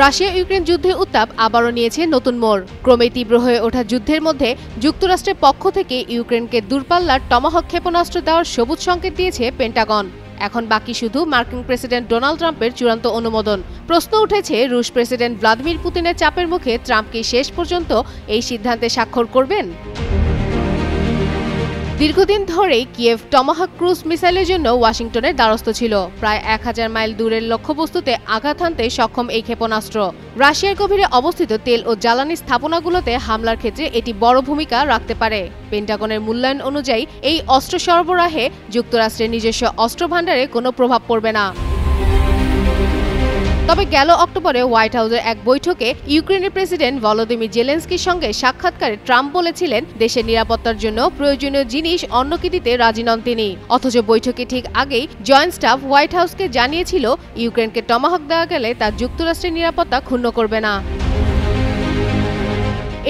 Russia Ukraine যুদ্ধের উত্তাপ আবারও নিয়েছে নতুন মোড়। ক্রমেই তীব্র হয়ে ওঠা যুদ্ধের মধ্যে যুক্তরাষ্ট্রের পক্ষ থেকে ইউক্রেনকে দূরপাল্লার টমাহক ক্ষেপণাস্ত্র দেওয়ার সবুজ সংকেত দিয়েছে পেন্টাগন। এখন বাকি শুধু মার্কিন প্রেসিডেন্ট ডোনাল্ড ট্রাম্পের চূড়ান্ত অনুমোদন। প্রশ্ন উঠেছে, রুশ প্রেসিডেন্ট ভ্লাদিমির পুতিনের চাপের মুখে ট্রাম্প কি শেষ পর্যন্ত এই সিদ্ধান্তে স্বাক্ষর করবেন? দীর্ঘদিন ধরেই কিয়েভ টমাহক ক্রুজ মিসাইলের জন্য ওয়াশিংটনের দ্বারস্থ ছিল। প্রায় 1000 মাইল দূরের লক্ষ্যবস্তুতে আঘাত হানতে সক্ষম এই ক্ষেপণাস্ত্র রাশিয়ার গভীরে অবস্থিত তেল ও জ্বালানি স্থাপনাগুলোতে হামলার ক্ষেত্রে এটি বড় ভূমিকা রাখতে পারে। পেন্টাগনের মূল্যায়ন অনুযায়ী এই অস্ত্র সরবরাহে যুক্তরাষ্ট্রের নিজস্ব অস্ত্র ভাণ্ডারে কোনো প্রভাব পড়বে না। তবে গেল অক্টোবরে হোয়াইট হাউসের এক বৈঠকে ইউক্রেনের প্রেসিডেন্ট ভলোদিমির জেলেনস্কির সঙ্গে সাক্ষাৎকারে ট্রাম্প বলেছিলেন, দেশের নিরাপত্তার জন্য প্রয়োজনীয় জিনিস অন্যকে দিতে রাজি নন তিনি। অথচ বৈঠকে ঠিক আগেই জয়েন্ট স্টাফ হোয়াইট হাউসকে জানিয়েছিল, ইউক্রেনকে টমাহক দেওয়া গেলে তা যুক্তরাষ্ট্রের নিরাপত্তা ক্ষুণ্ণ করবে না।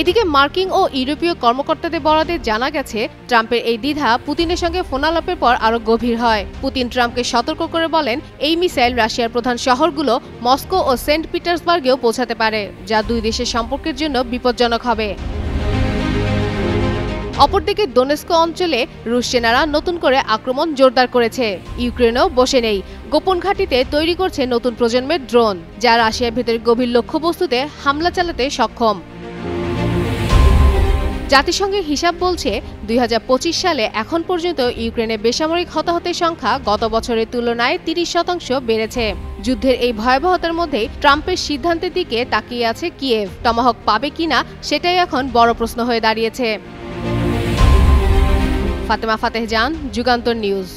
এদিকে মার্কিন ও ইউরোপীয় কর্মকর্তাদের বরাতে জানা গেছে, ট্রাম্পের এই দ্বিধা পুতিনের সঙ্গে ফোনালাপের পর আরও গভীর হয়। পুতিন ট্রাম্পকে সতর্ক করে বলেন, এই মিসাইল রাশিয়ার প্রধান শহরগুলো মস্কো ও সেন্ট পিটার্সবার্গেও পৌঁছাতে পারে, যা দুই দেশের সম্পর্কের জন্য বিপজ্জনক হবে। অপরদিকে ডোনেস্ক অঞ্চলে রুশ সেনারা নতুন করে আক্রমণ জোরদার করেছে। ইউক্রেনও বসে নেই, গোপন ঘাঁটিতে তৈরি করছে নতুন প্রজন্মের ড্রোন, যা রাশিয়ার ভেতরে গভীর লক্ষ্যবস্তুতে হামলা চালাতে সক্ষম। জাতিসংঘের হিসাব বলছে, 2025 সালে এখন পর্যন্ত ইউক্রেনে বেসামরিক হতাহতের সংখ্যা গত বছরের তুলনায় 30% বেড়েছে। যুদ্ধের এই ভয়াবহতার মধ্যেই ট্রাম্পের সিদ্ধান্তের দিকে তাকিয়ে আছে কিয়েভ। টমাহক পাবে কিনা সেটাই এখন বড় প্রশ্ন হয়ে দাঁড়িয়েছে। ফাতেমা ফাতেহ জান, যুগান্তর নিউজ।